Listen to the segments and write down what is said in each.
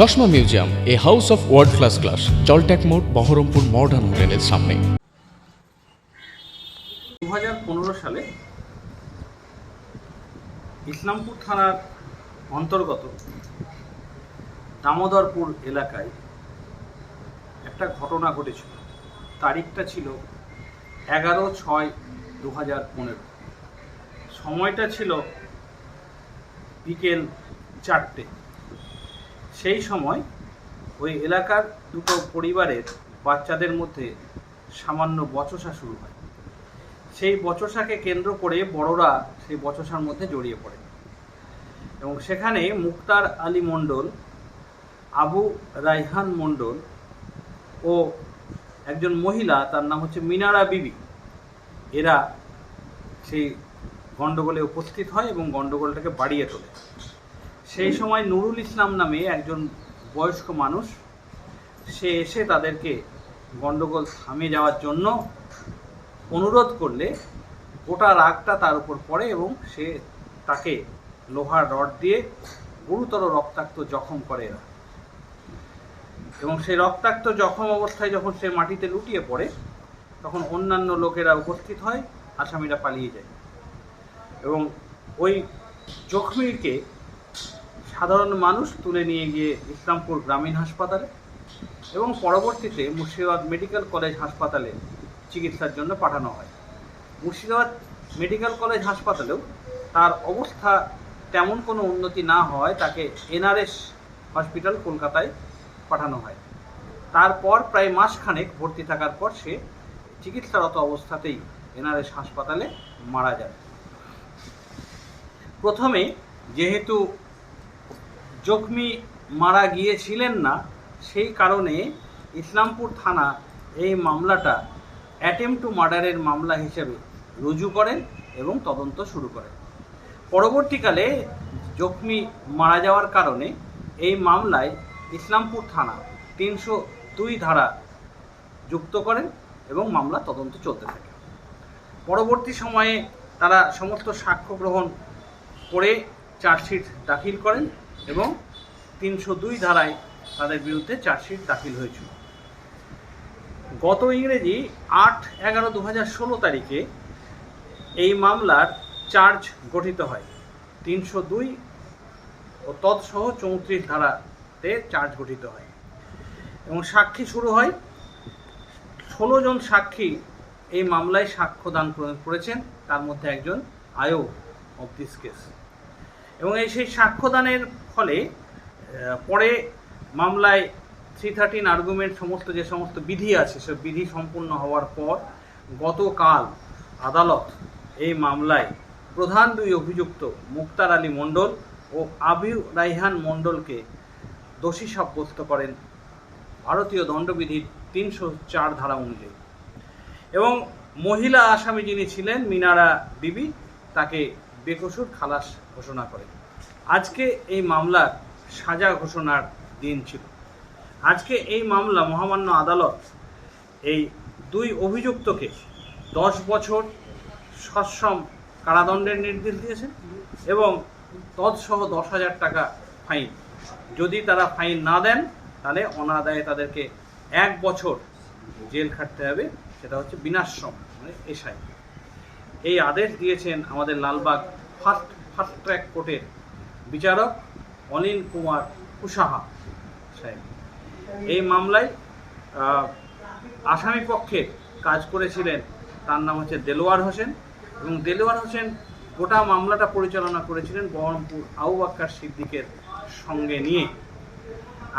চশমা museum, a house of world class, জলট্যাক মোড়, বহরমপুর মডার্ন হোটেলের সামনে। 2015 সালে ইসলামপুর থানার অন্তর্গত দামোদরপুর এলাকায় একটা ঘটনা ঘটেছিল। তারিখটা ছিল 11/6/2015। সময়টা ছিল বিকেল 4টে। সেই সময় ওই এলাকার দুটো পরিবারের বাচ্চাদের মধ্যে সামান্য বচসা শুরু হয়। সেই বচসাকে কেন্দ্র করে বড়রা সেই বচসার মধ্যে জড়িয়ে পড়ে এবং সেখানে মুক্তার আলী মণ্ডল, আবু রাইহান মণ্ডল ও একজন মহিলা, তার নাম হচ্ছে মিনারা বিবি, এরা সেই গণ্ডগোলে উপস্থিত হয় এবং গণ্ডগোলটাকে বাড়িয়ে তোলে। সেই সময় নুরুল ইসলাম নামে একজন বয়স্ক মানুষ, সে এসে তাদেরকে গণ্ডগোল থামিয়ে যাওয়ার জন্য অনুরোধ করলে গোটা রাগটা তার উপর পড়ে এবং সে তাকে লোহার রড দিয়ে গুরুতর রক্তাক্ত জখম করে এরা। এবং সেই রক্তাক্ত জখম অবস্থায় যখন সে মাটিতে লুটিয়ে পড়ে, তখন অন্যান্য লোকেরা উপস্থিত হয়, আসামিরা পালিয়ে যায় এবং ওই জখমিকে সাধারণ মানুষ তুলে নিয়ে গিয়ে ইসলামপুর গ্রামীণ হাসপাতালে এবং পরবর্তীতে মুর্শিদাবাদ মেডিকেল কলেজ হাসপাতালে চিকিৎসার জন্য পাঠানো হয়। মুর্শিদাবাদ মেডিকেল কলেজ হাসপাতালেও তার অবস্থা তেমন কোনো উন্নতি না হয় তাকে এনআরএস হসপিটাল কলকাতায় পাঠানো হয়। তারপর প্রায় মাসখানেক ভর্তি থাকার পর সে চিকিৎসারত অবস্থাতেই এনআরএস হাসপাতালে মারা যায়। প্রথমে যেহেতু জখমি মারা গিয়েছিলেন না, সেই কারণে ইসলামপুর থানা এই মামলাটা অ্যাটেম্পট টু মার্ডারের মামলা হিসেবে রুজু করেন এবং তদন্ত শুরু করেন। পরবর্তীকালে জখমি মারা যাওয়ার কারণে এই মামলায় ইসলামপুর থানা 302 ধারা যুক্ত করেন এবং মামলা তদন্ত চলতে থাকে। পরবর্তী সময়ে তারা সমস্ত সাক্ষ্য গ্রহণ করে চার্জশিট দাখিল করেন এবং 302 ধারায় তাদের বিরুদ্ধে চার্জশিট দাখিল হয়েছিল। গত ইংরেজি 8/11/2016 তারিখে এই মামলার চার্জ গঠিত হয়। 302 ও তৎসহ 34 ধারাতে চার্জ গঠিত হয় এবং সাক্ষী শুরু হয়। 16 জন সাক্ষী এই মামলায় সাক্ষ্য দান করেছেন, তার মধ্যে একজন আয়ো অফ দিস কেস। এবং সেই সাক্ষ্যদানের ফলে পরে মামলায় 313 আর্গুমেন্ট যে সমস্ত বিধি আছে, সে বিধি সম্পূর্ণ হওয়ার পর গতকাল আদালত এই মামলায় প্রধান দুই অভিযুক্ত মুক্তার আলী মণ্ডল ও আবু রাইহান মণ্ডলকে দোষী সাব্যস্ত করেন ভারতীয় দণ্ডবিধির 304 ধারা অনুযায়ী। এবং মহিলা আসামি যিনি ছিলেন মিনারা বিবি, তাকে বেকসুর খালাস ঘোষণা করে। আজকে এই মামলার সাজা ঘোষণার দিন ছিল। আজকে এই মামলা মহামান্য আদালত এই দুই অভিযুক্তকে 10 বছর সশ্রম কারাদণ্ডের নির্দেশ দিয়েছেন এবং তৎসহ 10,000 টাকা ফাইন। যদি তারা ফাইন না দেন তাহলে অনাদায়ে তাদেরকে 1 বছর জেল খাটতে হবে, সেটা হচ্ছে বিনাশ্রম, মানে এসআই। এই আদেশ দিয়েছেন আমাদের লালবাগ ফার্স্ট ট্র্যাক কোর্টের বিচারক অনিল কুমার কুশাহা সাহেব। এই মামলায় আসামি পক্ষে কাজ করেছিলেন, তার নাম হচ্ছে দেলোয়ার হোসেন, এবং দেলোয়ার হোসেন গোটা মামলাটা পরিচালনা করেছিলেন বহরমপুর আবু বাক্কার সিদ্দিকের সঙ্গে নিয়ে।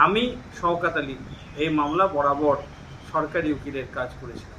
আমি শওকত আলী এই মামলা বরাবর সরকারি উকিলের কাজ করেছিলাম।